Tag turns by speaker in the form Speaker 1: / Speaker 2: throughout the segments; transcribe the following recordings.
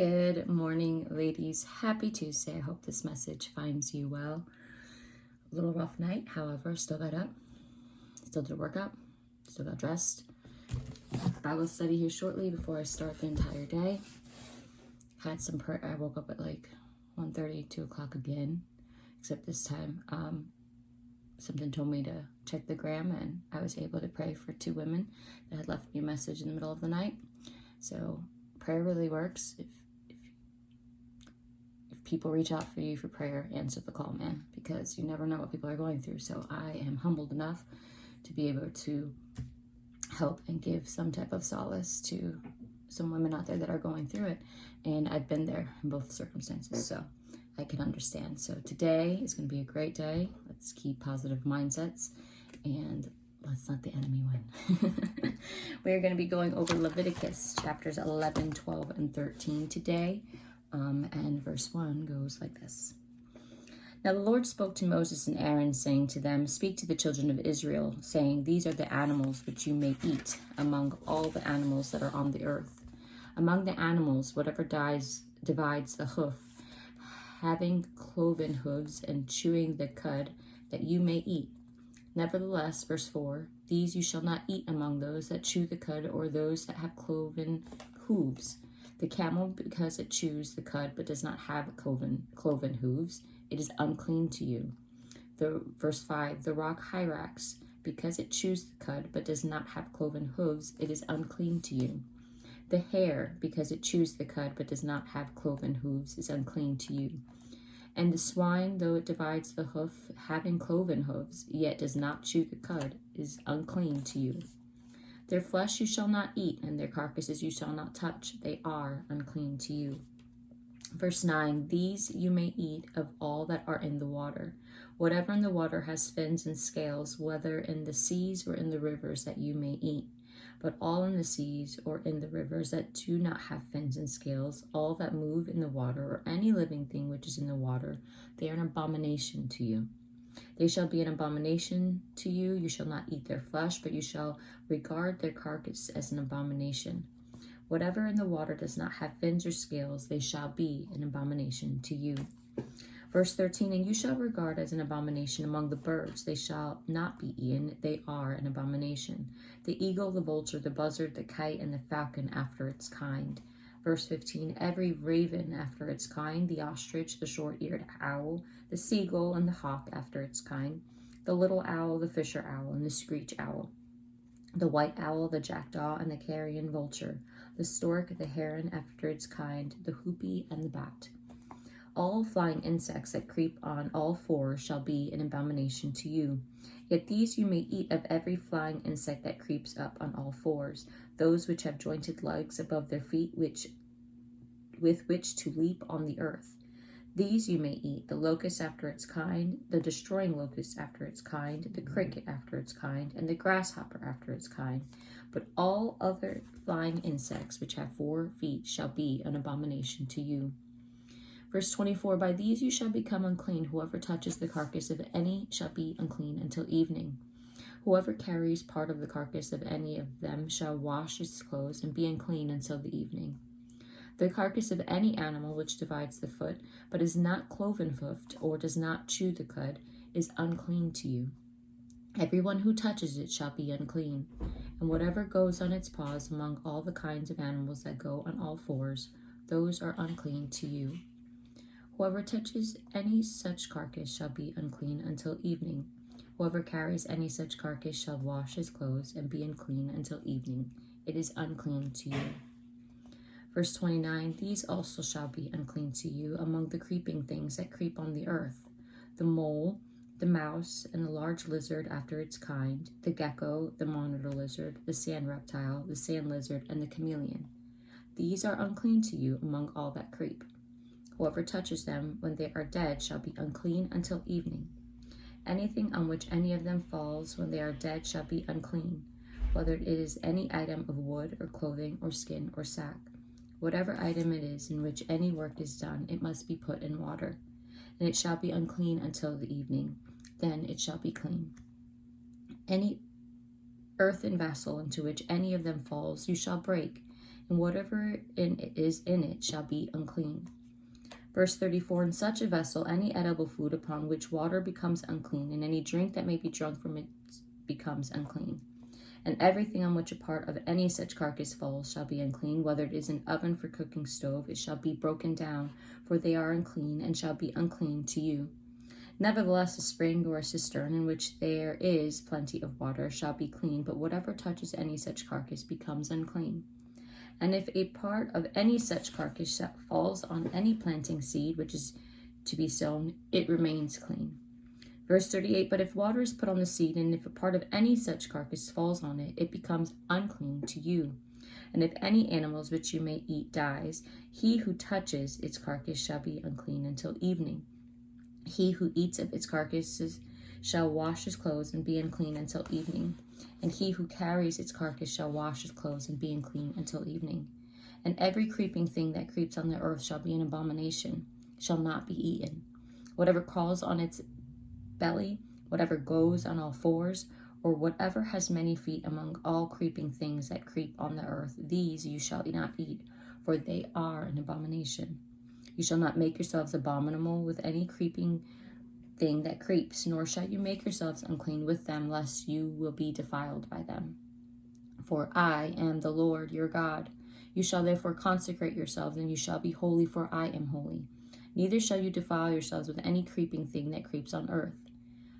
Speaker 1: Good morning, ladies. Happy Tuesday. I hope this message finds you well. A little rough night, however, still got up, still did a workout, still got dressed. Bible study here shortly before I start the entire day. Had some prayer. I woke up at like 1:30, 2 o'clock again, except this time something told me to check the gram, and I was able to pray for 2 women that had left me a message in the middle of the night. So prayer really works. If people reach out for you for prayer, answer the call, man, because you never know what people are going through. So I am humbled enough to be able to help and give some type of solace to some women out there that are going through it. And I've been there in both circumstances, so I can understand. So today is going to be a great day. Let's keep positive mindsets and let's let the enemy win. We're going to be going over Leviticus chapters 11, 12, and 13 today. And verse 1 goes like this. Now the Lord spoke to Moses and Aaron, saying to them, Speak to the children of Israel, saying, These are the animals which you may eat among all the animals that are on the earth. Among the animals, whatever divides the hoof, having cloven hooves and chewing the cud, that you may eat. Nevertheless, verse 4, These you shall not eat among those that chew the cud or those that have cloven hooves. The camel, because it chews the cud but does not have cloven hooves, it is unclean to you. Verse 5, the rock hyrax, because it chews the cud but does not have cloven hooves, it is unclean to you. The hare, because it chews the cud but does not have cloven hooves, is unclean to you. And the swine, though it divides the hoof, having cloven hooves, yet does not chew the cud, is unclean to you. Their flesh you shall not eat, and their carcasses you shall not touch. They are unclean to you. Verse 9, These you may eat of all that are in the water. Whatever in the water has fins and scales, whether in the seas or in the rivers, that you may eat. But all in the seas or in the rivers that do not have fins and scales, all that move in the water, or any living thing which is in the water, they are an abomination to you. They shall be an abomination to you. You shall not eat their flesh, but you shall regard their carcass as an abomination. Whatever in the water does not have fins or scales, they shall be an abomination to you. Verse 13, And you shall regard as an abomination among the birds. They shall not be eaten. They are an abomination. The eagle, the vulture, the buzzard, the kite, and the falcon after its kind. Verse 15, Every raven after its kind, the ostrich, the short-eared owl, the seagull, and the hawk after its kind, the little owl, the fisher owl, and the screech owl, the white owl, the jackdaw, and the carrion vulture, the stork, the heron after its kind, the hoopie, and the bat. All flying insects that creep on all fours shall be an abomination to you. Yet these you may eat of every flying insect that creeps up on all fours, those which have jointed legs above their feet, with which to leap on the earth. These you may eat, the locust after its kind, the destroying locust after its kind, the cricket after its kind, and the grasshopper after its kind. But all other flying insects which have 4 feet shall be an abomination to you. Verse 24, By these you shall become unclean. Whoever touches the carcass of any shall be unclean until evening. Whoever carries part of the carcass of any of them shall wash his clothes and be unclean until the evening. The carcass of any animal which divides the foot, but is not cloven-hoofed, or does not chew the cud, is unclean to you. Everyone who touches it shall be unclean. And whatever goes on its paws among all the kinds of animals that go on all fours, those are unclean to you. Whoever touches any such carcass shall be unclean until evening. Whoever carries any such carcass shall wash his clothes and be unclean until evening. It is unclean to you. Verse 29, These also shall be unclean to you among the creeping things that creep on the earth, the mole, the mouse, and the large lizard after its kind, the gecko, the monitor lizard, the sand reptile, the sand lizard, and the chameleon. These are unclean to you among all that creep. Whoever touches them when they are dead shall be unclean until evening. Anything on which any of them falls when they are dead shall be unclean, whether it is any item of wood or clothing or skin or sack. Whatever item it is in which any work is done, it must be put in water, and it shall be unclean until the evening. Then it shall be clean. Any earthen vessel into which any of them falls you shall break, and whatever is in it shall be unclean. Verse 34, in such a vessel, any edible food upon which water becomes unclean, and any drink that may be drunk from it becomes unclean. And everything on which a part of any such carcass falls shall be unclean, whether it is an oven for cooking stove, it shall be broken down, for they are unclean, and shall be unclean to you. Nevertheless, a spring or a cistern in which there is plenty of water shall be clean, but whatever touches any such carcass becomes unclean. And if a part of any such carcass falls on any planting seed which is to be sown, it remains clean. Verse 38, but if water is put on the seed, and if a part of any such carcass falls on it, it becomes unclean to you. And if any animals which you may eat dies, he who touches its carcass shall be unclean until evening. He who eats of its carcasses shall wash his clothes and be unclean until evening. And he who carries its carcass shall wash his clothes and be unclean until evening. And every creeping thing that creeps on the earth shall be an abomination, shall not be eaten. Whatever crawls on its belly, whatever goes on all fours, or whatever has many feet among all creeping things that creep on the earth, these you shall not eat, for they are an abomination. You shall not make yourselves abominable with any creeping thing that creeps, nor shall you make yourselves unclean with them, lest you will be defiled by them. For I am the Lord your God. You shall therefore consecrate yourselves, and you shall be holy, for I am holy. Neither shall you defile yourselves with any creeping thing that creeps on earth.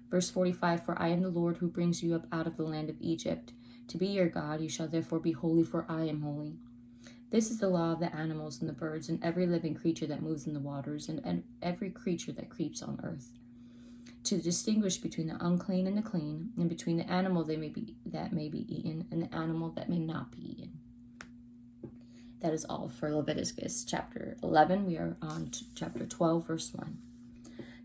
Speaker 1: Verse 45, for I am the Lord who brings you up out of the land of Egypt. To be your God, you shall therefore be holy, for I am holy. This is the law of the animals and the birds and every living creature that moves in the waters and every creature that creeps on earth, to distinguish between the unclean and the clean, and between the animal that may be eaten and the animal that may not be eaten. That is all for Leviticus chapter 11. We are on to chapter 12, verse 1.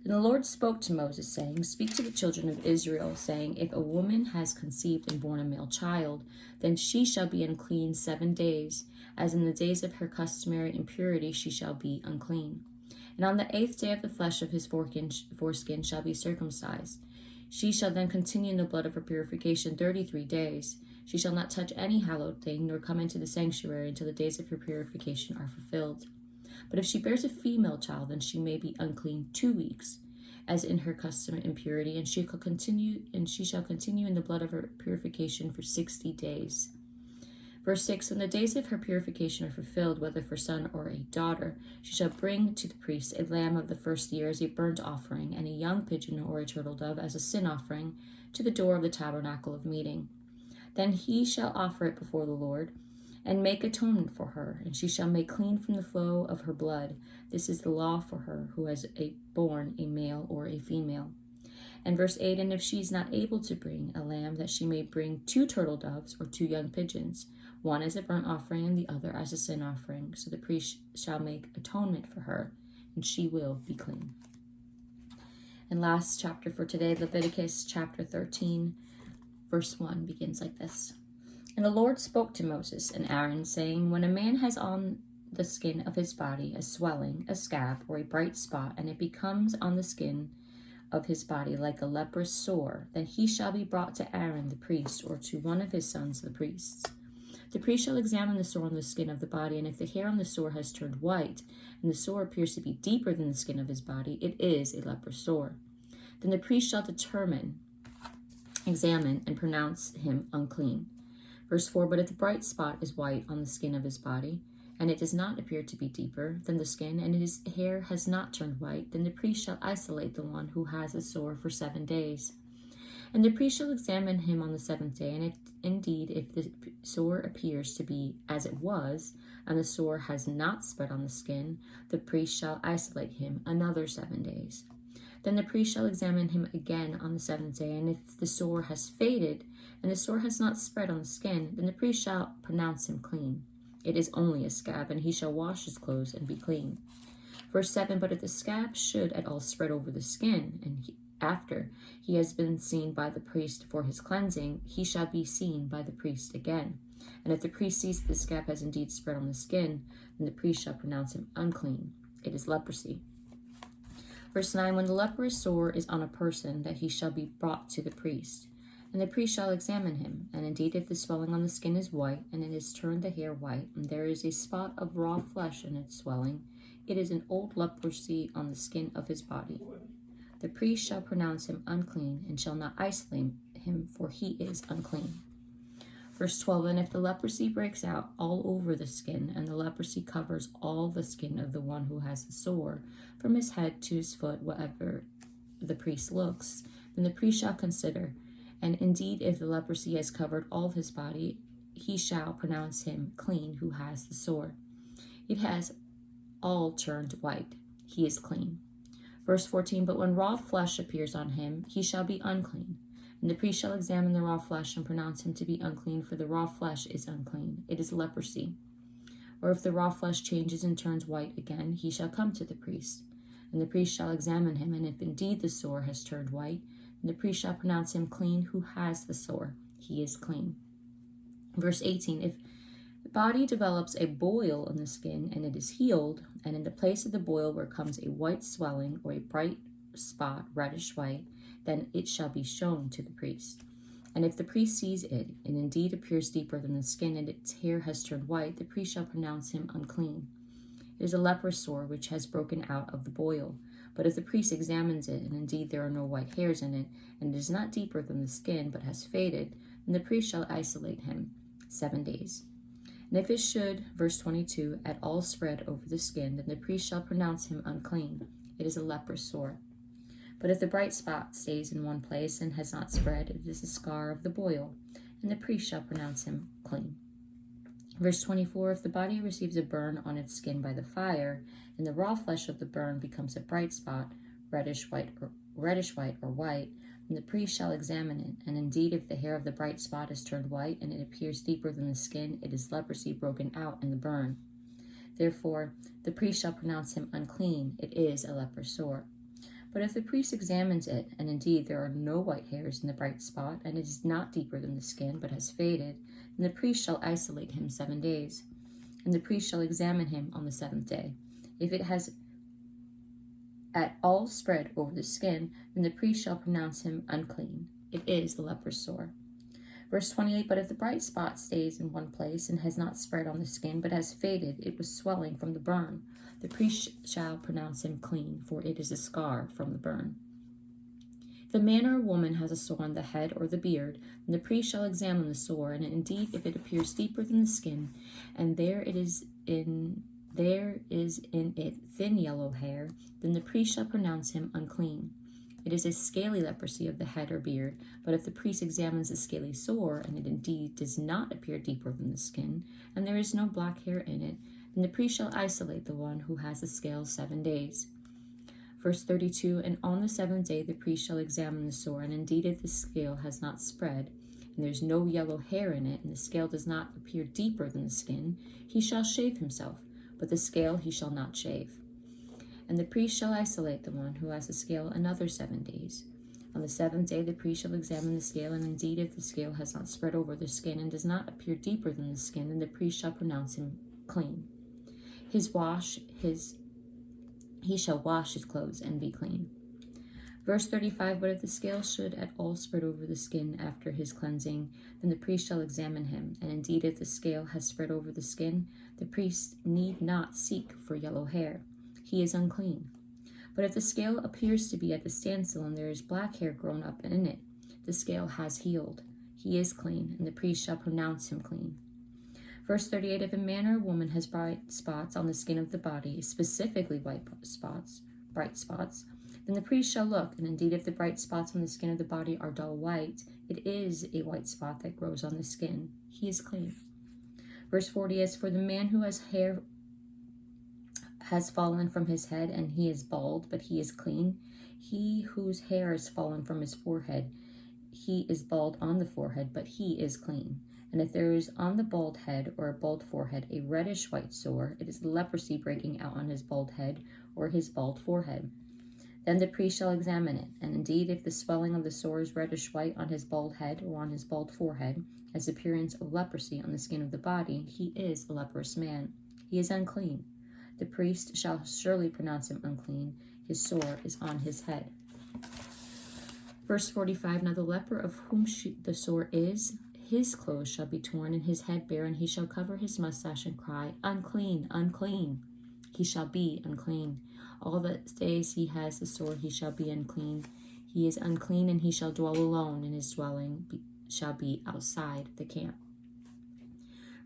Speaker 1: Then the Lord spoke to Moses, saying, speak to the children of Israel, saying, if a woman has conceived and born a male child, then she shall be unclean 7 days. As in the days of her customary impurity she shall be unclean. And on the 8th day of the flesh of his foreskin shall be circumcised. She shall then continue in the blood of her purification 33 days. She shall not touch any hallowed thing, nor come into the sanctuary until the days of her purification are fulfilled. But if she bears a female child, then she may be unclean 2 weeks, as in her customary impurity, and she shall continue in the blood of her purification for 60 days. Verse 6, when the days of her purification are fulfilled, whether for son or a daughter, she shall bring to the priest a lamb of the first year as a burnt offering, and a young pigeon or a turtle dove as a sin offering to the door of the tabernacle of meeting. Then he shall offer it before the Lord, and make atonement for her, and she shall make clean from the flow of her blood. This is the law for her who has born a male or a female. And verse 8, and if she is not able to bring a lamb, that she may bring 2 turtle doves or 2 young pigeons, one as a burnt offering and the other as a sin offering. So the priest shall make atonement for her, and she will be clean. And last chapter for today, Leviticus chapter 13, verse 1 begins like this. And the Lord spoke to Moses and Aaron, saying, when a man has on the skin of his body a swelling, a scab, or a bright spot, and it becomes on the skin of his body like a leprous sore, then he shall be brought to Aaron the priest, or to one of his sons the priests. The priest shall examine the sore on the skin of the body, and if the hair on the sore has turned white, and the sore appears to be deeper than the skin of his body, it is a leprous sore. Then the priest shall examine, and pronounce him unclean. Verse 4, but if the bright spot is white on the skin of his body, and it does not appear to be deeper than the skin, and his hair has not turned white, then the priest shall isolate the one who has a sore for 7 days. And the priest shall examine him on the 7th day, and if the sore appears to be as it was, and the sore has not spread on the skin, the priest shall isolate him another 7 days. Then the priest shall examine him again on the 7th day, and if the sore has faded, and the sore has not spread on the skin, then the priest shall pronounce him clean. It is only a scab, and he shall wash his clothes and be clean. Verse 7, but if the scab should at all spread over the skin, and after he has been seen by the priest for his cleansing, he shall be seen by the priest again. And if the priest sees that the scab has indeed spread on the skin, then the priest shall pronounce him unclean. It is leprosy. Verse 9, when the leprous sore is on a person, that he shall be brought to the priest. And the priest shall examine him, and indeed if the swelling on the skin is white, and it has turned the hair white, and there is a spot of raw flesh in its swelling, it is an old leprosy on the skin of his body. The priest shall pronounce him unclean, and shall not isolate him, for he is unclean. Verse 12, and if the leprosy breaks out all over the skin, and the leprosy covers all the skin of the one who has the sore, from his head to his foot, wherever the priest looks, then the priest shall consider, and indeed if the leprosy has covered all of his body, he shall pronounce him clean who has the sore. It has all turned white. He is clean. Verse 14, but when raw flesh appears on him, he shall be unclean. And the priest shall examine the raw flesh and pronounce him to be unclean, for the raw flesh is unclean. It is leprosy. Or if the raw flesh changes and turns white again, he shall come to the priest. And the priest shall examine him, and if indeed the sore has turned white, then the priest shall pronounce him clean who has the sore. He is clean. Verse 18, if the body develops a boil in the skin, and it is healed, and in the place of the boil where comes a white swelling or a bright spot, reddish white, then it shall be shown to the priest. And if the priest sees it, and indeed appears deeper than the skin, and its hair has turned white, the priest shall pronounce him unclean. It is a leprous sore which has broken out of the boil. But if the priest examines it, and indeed there are no white hairs in it, and it is not deeper than the skin, but has faded, then the priest shall isolate him 7 days. And if it should, verse 22, at all spread over the skin, then the priest shall pronounce him unclean. It is a leprous sore. But if the bright spot stays in one place and has not spread, it is a scar of the boil, and the priest shall pronounce him clean. Verse 24, if the body receives a burn on its skin by the fire, and the raw flesh of the burn becomes a bright spot, reddish white or white, then the priest shall examine it, and indeed if the hair of the bright spot is turned white, and it appears deeper than the skin, it is leprosy broken out in the burn. Therefore the priest shall pronounce him unclean. It is a leprous sore. But if the priest examines it, and indeed there are no white hairs in the bright spot, and it is not deeper than the skin, but has faded, then the priest shall isolate him 7 days. And the priest shall examine him on the 7th day. If it has at all spread over the skin, then the priest shall pronounce him unclean. It is a leprous sore. Verse 28, but if the bright spot stays in one place and has not spread on the skin, but has faded, it was swelling from the burn, the priest shall pronounce him clean, for it is a scar from the burn. If a man or a woman has a sore on the head or the beard, then the priest shall examine the sore, and indeed if it appears deeper than the skin, and there is in it thin yellow hair, then the priest shall pronounce him unclean. It is a scaly leprosy of the head or beard, but if the priest examines the scaly sore, and it indeed does not appear deeper than the skin, and there is no black hair in it, then the priest shall isolate the one who has the scale 7 days. Verse 32, and on the 7th day the priest shall examine the sore, and indeed if the scale has not spread, and there is no yellow hair in it, and the scale does not appear deeper than the skin, he shall shave himself, but the scale he shall not shave. And the priest shall isolate the one who has the scale another 7 days. On the 7th day the priest shall examine the scale, and indeed if the scale has not spread over the skin, and does not appear deeper than the skin, then the priest shall pronounce him clean. He shall wash his clothes and be clean. Verse 35, but if the scale should at all spread over the skin after his cleansing, then the priest shall examine him, and indeed if the scale has spread over the skin, the priest need not seek for yellow hair. He is unclean. But if the scale appears to be at the standstill, and there is black hair grown up in it, the scale has healed. He is clean, and the priest shall pronounce him clean. Verse 38, if a man or a woman has bright spots on the skin of the body, specifically bright spots, then the priest shall look, and indeed if the bright spots on the skin of the body are dull white, it is a white spot that grows on the skin. He is clean. Verse 40, as for the man who has hair has fallen from his head, and he is bald, but he is clean, he whose hair has fallen from his forehead, he is bald on the forehead, but he is clean. And if there is on the bald head or a bald forehead a reddish white sore, it is leprosy breaking out on his bald head or his bald forehead. Then the priest shall examine it, and indeed if the swelling of the sore is reddish white on his bald head or on his bald forehead, as appearance of leprosy on the skin of the body, he is a leprous man. He is unclean. The priest shall surely pronounce him unclean. His sore is on his head. Verse 45, now the leper of whom the sore is, his clothes shall be torn and his head bare, and he shall cover his mustache and cry, unclean, unclean. He shall be unclean. All the days he has the sore, he shall be unclean. He is unclean, and he shall dwell alone, and his dwelling shall be outside the camp.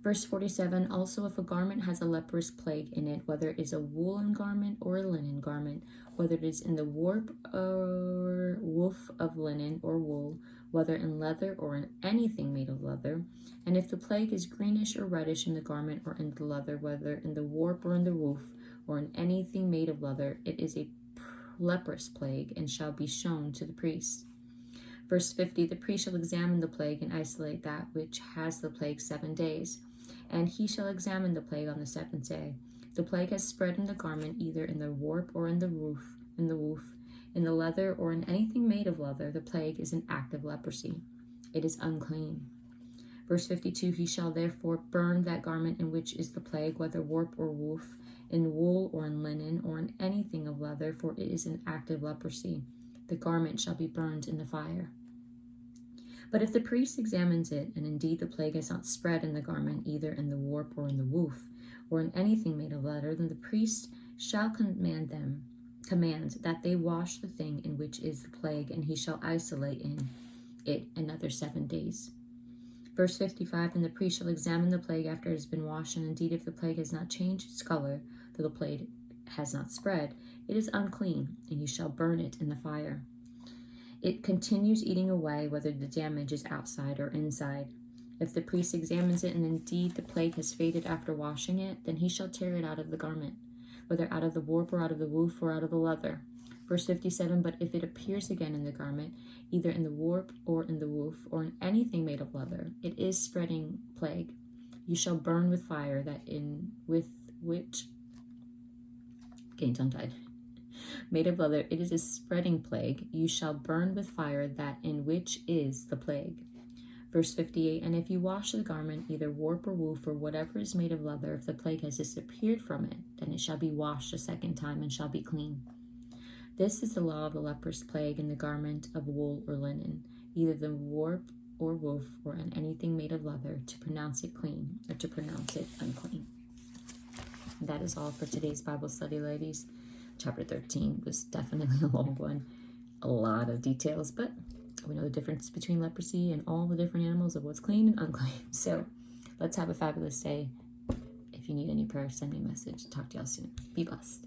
Speaker 1: Verse 47, also if a garment has a leprous plague in it, whether it is a woolen garment or a linen garment, whether it is in the warp or woof of linen or wool, whether in leather or in anything made of leather, and if the plague is greenish or reddish in the garment or in the leather, whether in the warp or in the woof, or in anything made of leather, it is a leprous plague, and shall be shown to the priest. Verse 50, the priest shall examine the plague and isolate that which has the plague 7 days. And he shall examine the plague on the 7th day. If the plague has spread in the garment, either in the warp or in the woof, in the leather or in anything made of leather, the plague is an act of leprosy. It is unclean. Verse 52, he shall therefore burn that garment in which is the plague, whether warp or woof, in wool or in linen or in anything of leather, for it is an act of leprosy. The garment shall be burned in the fire. But if the priest examines it, and indeed the plague has not spread in the garment, either in the warp or in the woof, or in anything made of leather, then the priest shall command that they wash the thing in which is the plague, and he shall isolate in it another 7 days. Verse 55, and the priest shall examine the plague after it has been washed, and indeed if the plague has not changed its color, though the plague has not spread, it is unclean, and you shall burn it in the fire. It continues eating away, whether the damage is outside or inside. If the priest examines it, and indeed the plague has faded after washing it, then he shall tear it out of the garment, whether out of the warp or out of the woof or out of the leather. Verse 57, but if it appears again in the garment, either in the warp or in the woof or in anything made of leather, it is spreading plague. You shall burn with fire that in with which, getting tongue-tied, made of leather, it is a spreading plague. You shall burn with fire that in which is the plague. Verse 58, and if you wash the garment, either warp or woof or whatever is made of leather, if the plague has disappeared from it, then it shall be washed a 2nd time and shall be clean. This is the law of the leprous plague in the garment of wool or linen, either the warp or woof or in anything made of leather, to pronounce it clean or to pronounce it unclean. That is all for today's Bible study, ladies. Chapter 13 was definitely a long one. A lot of details, but we know the difference between leprosy and all the different animals of what's clean and unclean. So let's have a fabulous day. If you need any prayer, send me a message. Talk to y'all soon. Be blessed.